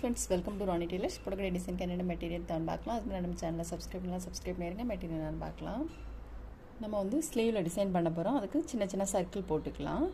friends, welcome to Ronnie Tailors. Product design Canada material தான் பார்க்கலாம். அதுக்கு நம்ம சேனலை சப்ஸ்கிரைப் பண்ணிருங்க. மெட்டீரியல் நான் பார்க்கலாம். நம்ம வந்து ஸ்லீவ்ல டிசைன் பண்ண போறோம். அதுக்கு சின்ன சின்ன சர்க்கிள் போட்டுக்கலாம்.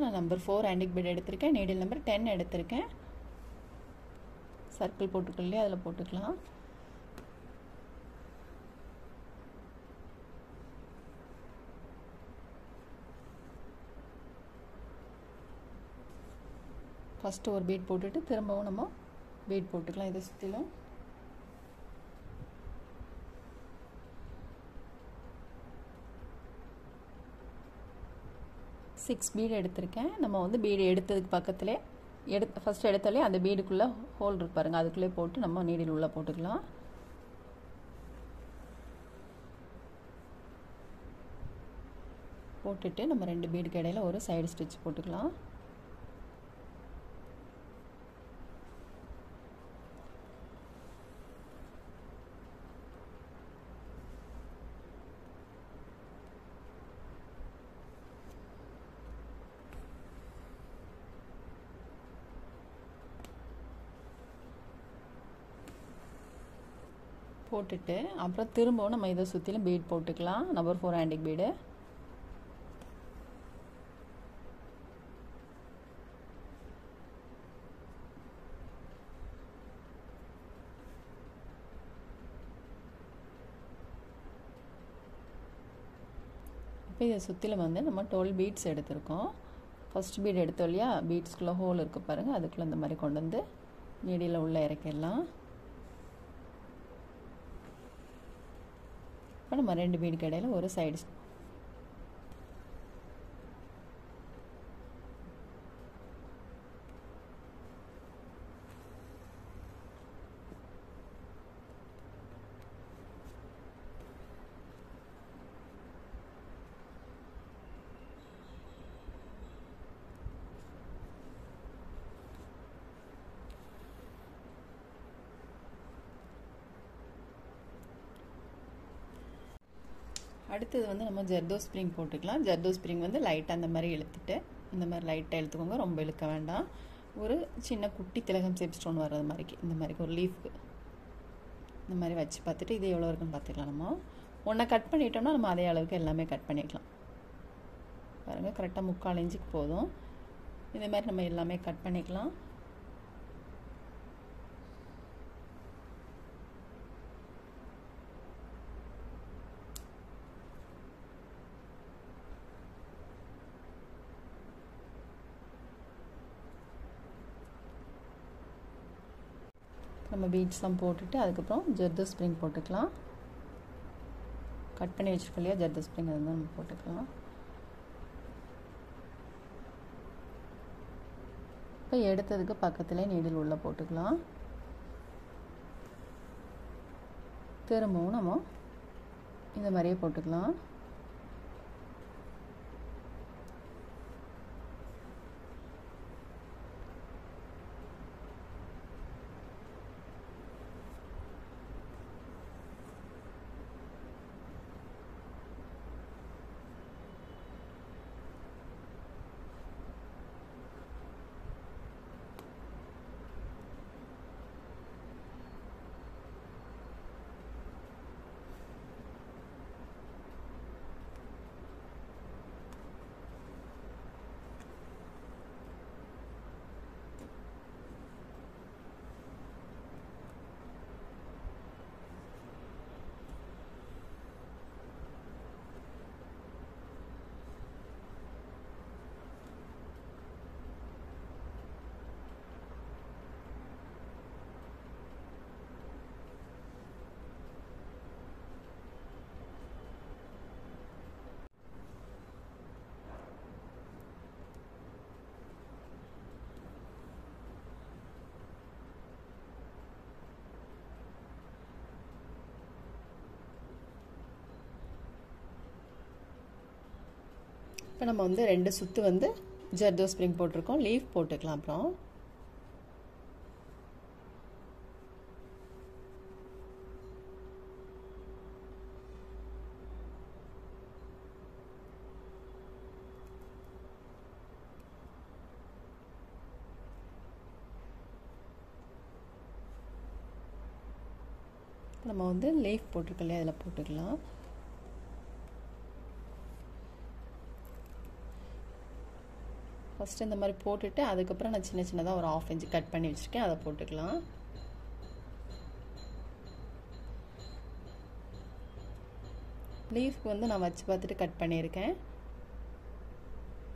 நான் நம்பர் 4 ஆன்டிக் பீட் எடுத்திருக்கேன். நீடில் நம்பர் 10 எடுத்திருக்கேன். சர்க்கிள் போட்டுக்கலையே அதில் போட்டுக்கலாம். ஃபஸ்ட்டு ஒரு பீட் போட்டுட்டு திரும்பவும் நம்ம பீட் போட்டுக்கலாம். இதை சுற்றிலும் சிக்ஸ் பீடு எடுத்திருக்கேன். நம்ம வந்து பீடு எடுத்ததுக்கு பக்கத்துலேயே ஃபஸ்ட்டு எடுத்தாலே அந்த பீடுக்குள்ளே ஹோல் இருக்கு பாருங்கள், அதுக்குள்ளே போட்டு நம்ம நீடில் உள்ளே போட்டுக்கலாம். போட்டுட்டு நம்ம 2 பீடுக்கு இடையில ஒரு சைடு ஸ்டிச் போட்டுக்கலாம். போட்டுட்டு அப்புறம் திரும்பவும் நம்ம இதை சுற்றிலும் பீட் போட்டுக்கலாம். Number 4 antique bead. இப்போ இதை சுற்றிலும் வந்து நம்ம 12 பீட்ஸ் எடுத்திருக்கோம். ஃபஸ்ட் பீட் எடுத்தோம் இல்லையா, பீட்ஸ்குள்ளே ஹோல் இருக்குது பாருங்கள், அதுக்குள்ளே இந்த மாதிரி கொண்டு வந்து நீடியில் உள்ளே இறக்கிடலாம். இப்போ நம்ம 2 பீடுக்கு இடையில ஒரு சைடு அடுத்தது வந்து நம்ம ஜர்தோ ஸ்ப்ரிங் போட்டுக்கலாம். ஜர்தோ ஸ்ப்ரிங் வந்து லைட்டாக அந்த மாதிரி இழுத்துட்டு இந்த மாதிரி லைட்டாக இழுத்துக்கோங்க, ரொம்ப இழுக்க வேண்டாம். ஒரு சின்ன குட்டி திலகம் ஷேப் ஸ்டோன் வர்றது மாதிரிக்கு இந்த மாதிரி ஒரு லீஃப்க்கு இந்த மாதிரி வச்சு பார்த்துட்டு இது எவ்வளோ இருக்குன்னு பார்த்துக்கலாம். நம்ம ஒன்றை கட் பண்ணிட்டோம்னா நம்ம அதே அளவுக்கு எல்லாமே கட் பண்ணிக்கலாம். பாருங்கள், கரெக்டாக 3/4 இன்ச்சுக்கு போதும். இந்த மாதிரி நம்ம எல்லாமே கட் பண்ணிக்கலாம். நம்ம பீட்ஸ்லாம் போட்டுட்டு அதுக்கப்புறம் ஜர்தோ ஸ்ப்ரிங் போட்டுக்கலாம். கட் பண்ணி வச்சுருக்கோம் இல்லையா ஜர்தோ ஸ்ப்ரிங், அதை தான் நம்ம போட்டுக்கலாம். இப்போ எடுத்ததுக்கு பக்கத்துலேயே நீடில் உள்ளே போட்டுக்கலாம். திரும்பவும் நம்ம இந்த மாதிரியே போட்டுக்கலாம். இப்போ நம்ம வந்து 2 சுத்து வந்து ஜர்தோ ஸ்ப்ரிங் போட்டிருக்கோம். லீஃப் போட்டுக்கலாம். அப்புறம் நம்ம வந்து லீஃப் போட்டிருக்கோம் இல்லையா, அதில் போட்டுக்கலாம். ஃபஸ்ட்டு இந்த மாதிரி போட்டுட்டு அதுக்கப்புறம் நான் சின்ன சின்னதாக ஒரு 1/2 இன்ச் கட் பண்ணி வச்சுருக்கேன், அதை போட்டுக்கலாம். லீஃப்க்கு வந்து நான் வச்சு பார்த்துட்டு கட் பண்ணியிருக்கேன்.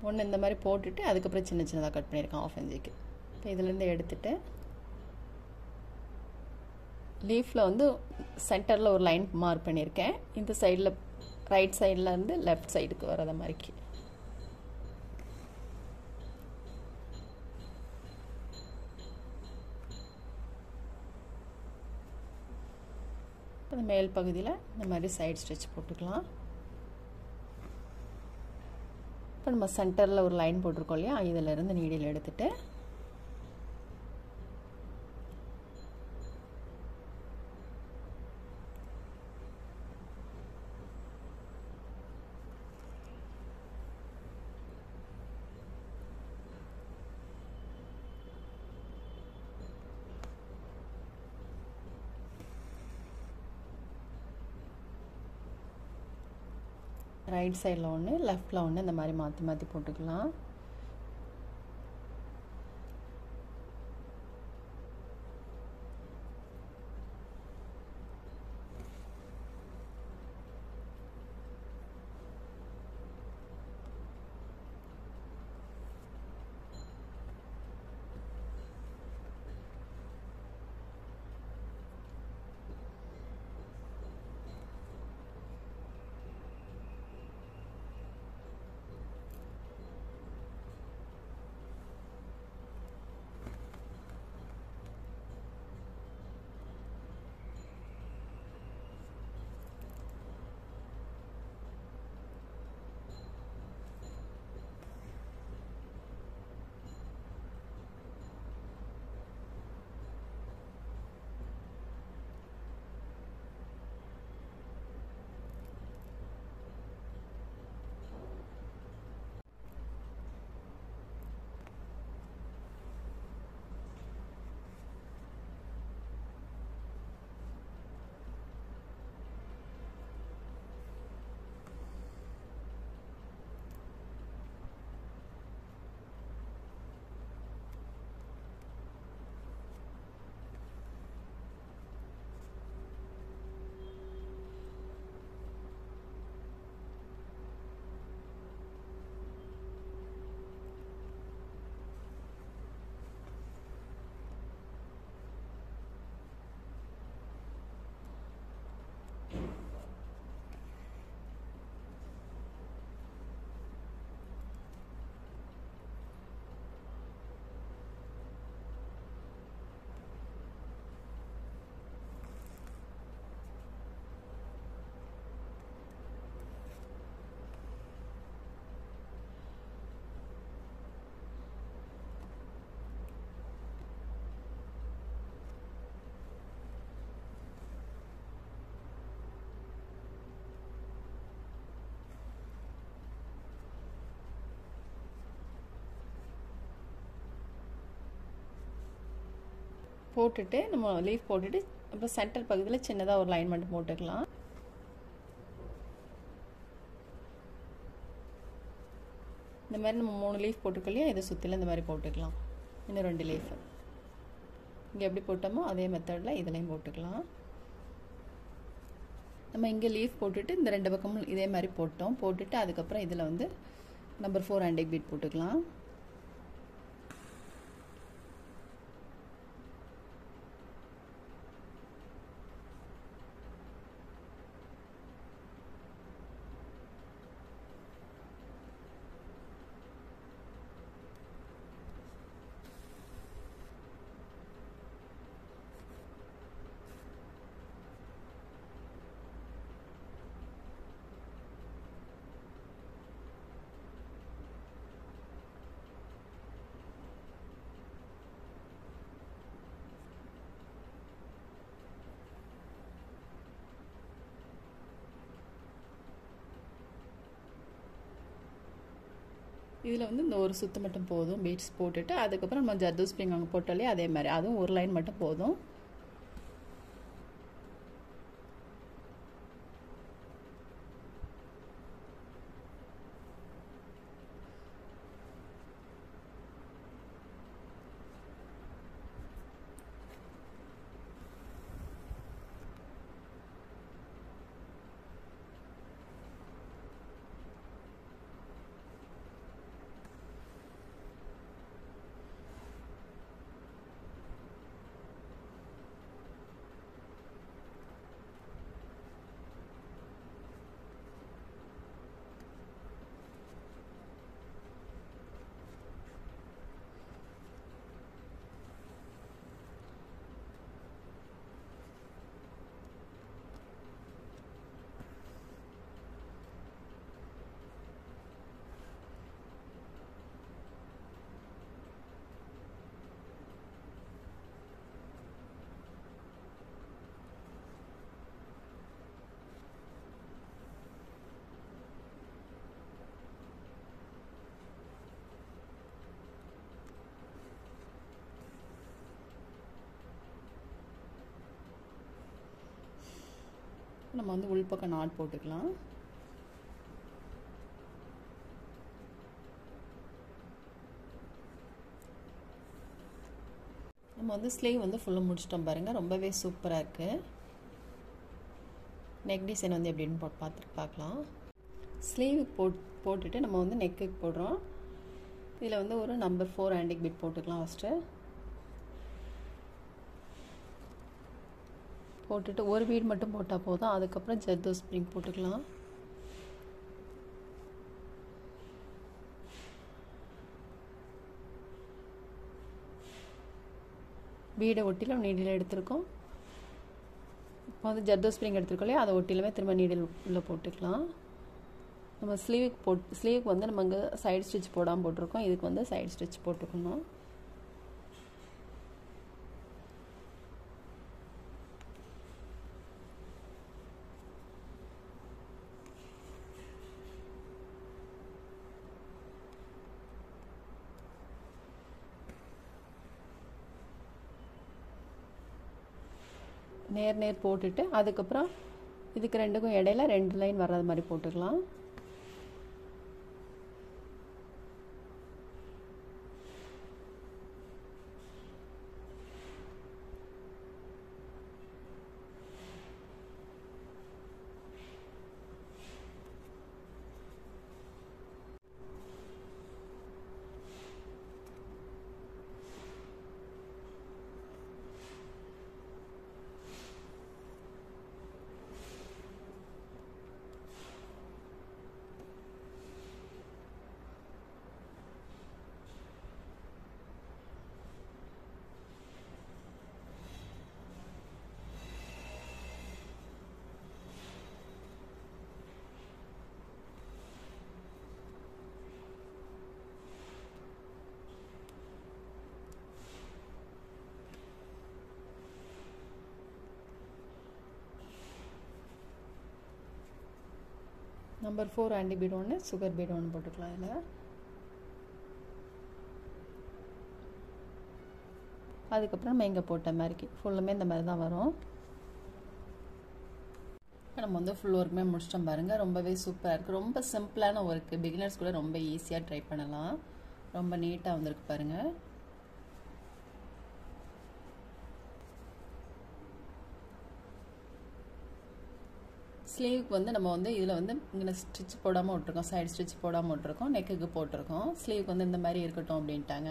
ஒன்று இந்த மாதிரி போட்டுட்டு அதுக்கப்புறம் சின்ன சின்னதாக கட் பண்ணியிருக்கேன் 1/2 இன்ச்சுக்கு. இப்போ இதிலேருந்து எடுத்துகிட்டு லீஃபில் வந்து சென்டரில் ஒரு லைன் மார்க் பண்ணியிருக்கேன். இந்த சைடில் ரைட் சைடில் இருந்து லெஃப்ட் சைடுக்கு வரத மாதிரிக்கு. அந்த மேல் பகுதியில் இந்த மாதிரி சைடு ஸ்டிச் போட்டுக்கலாம். இப்போ நம்ம சென்டரில் ஒரு லைன் போட்டிருக்கோம் இல்லையா, இதிலேருந்து நீடில் எடுத்துகிட்டு ரைட் சைடில் ஒன்று லெஃப்டில் ஒன்று இந்த மாதிரி மாற்றி மாற்றி போட்டுக்கலாம். போட்டுட்டு நம்ம லீஃப் போட்டுட்டு அப்புறம் சென்டர் பகுதியில் சின்னதாக ஒரு லைன் மட்டும் போட்டுக்கலாம். இந்த மாதிரி நம்ம 3 லீஃப் போட்டுக்கலையா, இதை சுற்றில இந்த மாதிரி போட்டுக்கலாம். இன்னும் 2 லீஃப் இங்கே எப்படி போட்டோமோ அதே மெத்தடில் இதுலேயும் போட்டுக்கலாம். நம்ம இங்கே லீஃப் போட்டுட்டு இந்த 2 பக்கமும் இதே மாதிரி போட்டோம். போட்டுட்டு அதுக்கப்புறம் இதில் வந்து நம்பர் 4 ஆன்டிக் பீட் போட்டுக்கலாம். இதில் வந்து இந்த ஒரு சுத்து மட்டும் போதும். பீட்ஸ் போட்டுட்டு அதுக்கப்புறம் நம்ம ஜர்தோசி ஸ்ப்ரிங் அங்கே போட்டாலே அதே மாதிரி அதுவும் ஒரு லைன் மட்டும் போதும். நம்ம வந்து உள்பக்கம் நாட் போட்டுக்கலாம். நம்ம வந்து ஸ்லீவ் வந்து ஃபுல்லாக முடிச்சிட்டோம் பாருங்கள். ரொம்பவே சூப்பராக இருக்குது. நெக் டிசைன் வந்து எப்படின்னு பார்க்கலாம். ஸ்லீவ் போட்டுட்டு நம்ம வந்து நெக்குக்கு போடுறோம். இதில் வந்து ஒரு நம்பர் 4 ஆன்டிக் பீட் போட்டுக்கலாம். ஃபஸ்ட்டு போட்டுட்டு ஒரு பீட் மட்டும் போட்டால் போதும். அதுக்கப்புறம் ஜர்தோசி ஸ்ப்ரிங் போட்டுக்கலாம். பீடை ஒட்டிலும் நீடில் எடுத்துருக்கோம். இப்போ வந்து ஜர்தோசி ஸ்ப்ரிங் எடுத்துருக்கோம் இல்லையா, அதை ஒட்டிலுமே திரும்ப நீடில் உள்ளே போட்டுக்கலாம். நம்ம ஸ்லீவுக்கு வந்து நம்ம இங்கே சைடு ஸ்டிச் போடாமல் போட்டிருக்கோம். இதுக்கு வந்து சைடு ஸ்டிச் போட்டுக்கணும். நேர் போட்டுட்டு அதுக்கப்புறம் இதுக்கு ரெண்டுக்கும் இடையில 2 லைன் வர்றது மாதிரி போட்டுக்கலாம். நம்பர் 4 ஆன்டி பீட் ஒன்று, சுகர் பீட் ஒன்று போட்டுக்கலாம். இதில் அதுக்கப்புறம் நம்ம இங்கே போட்ட மாதிரி ஃபுல்லுமே இந்த மாதிரி தான் வரும். நம்ம வந்து ஃபுல் ஒர்க்குமே முடிச்சிட்டோம் பாருங்கள். ரொம்பவே சூப்பராக இருக்குது. ரொம்ப சிம்பிளான ஒர்க்கு, பிகினர்ஸ் கூட ரொம்ப ஈஸியாக ட்ரை பண்ணலாம். ரொம்ப நீட்டாக வந்திருக்கு பாருங்கள். ஸ்லீவுக்கு வந்து நம்ம வந்து இதில் வந்து இங்கே ஸ்டிச் போடாமல் விட்டுருக்கோம், சைடு ஸ்டிச் போடாமல் விட்டுருக்கோம், நெக்குக்கு போட்டிருக்கோம். ஸ்லீவுக்கு வந்து இந்த மாதிரி இருக்கட்டும் அப்படின்ட்டாங்க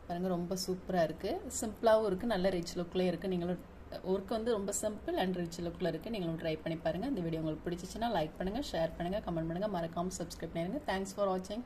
பாருங்கள். ரொம்ப சூப்பராக இருக்குது, சிம்பிளாகவும் இருக்குது, நல்ல ரிச் லுக்லேயே இருக்குது. நீங்களும் ஒர்க் வந்து ரொம்ப சிம்பிள் அண்ட் ரிச் லுக்கில் இருக்குது. நீங்களும் ட்ரை பண்ணி பாருங்கள். இந்த வீடியோ உங்களுக்கு பிடிச்சிச்சுன்னா லைக் பண்ணுங்கள், ஷேர் பண்ணுங்கள், கமெண்ட் பண்ணுங்கள், மறக்காமல் சப்ஸ்கிரைப் பண்ணிடுங்க. தேங்க்ஸ் ஃபார் வாட்சிங்.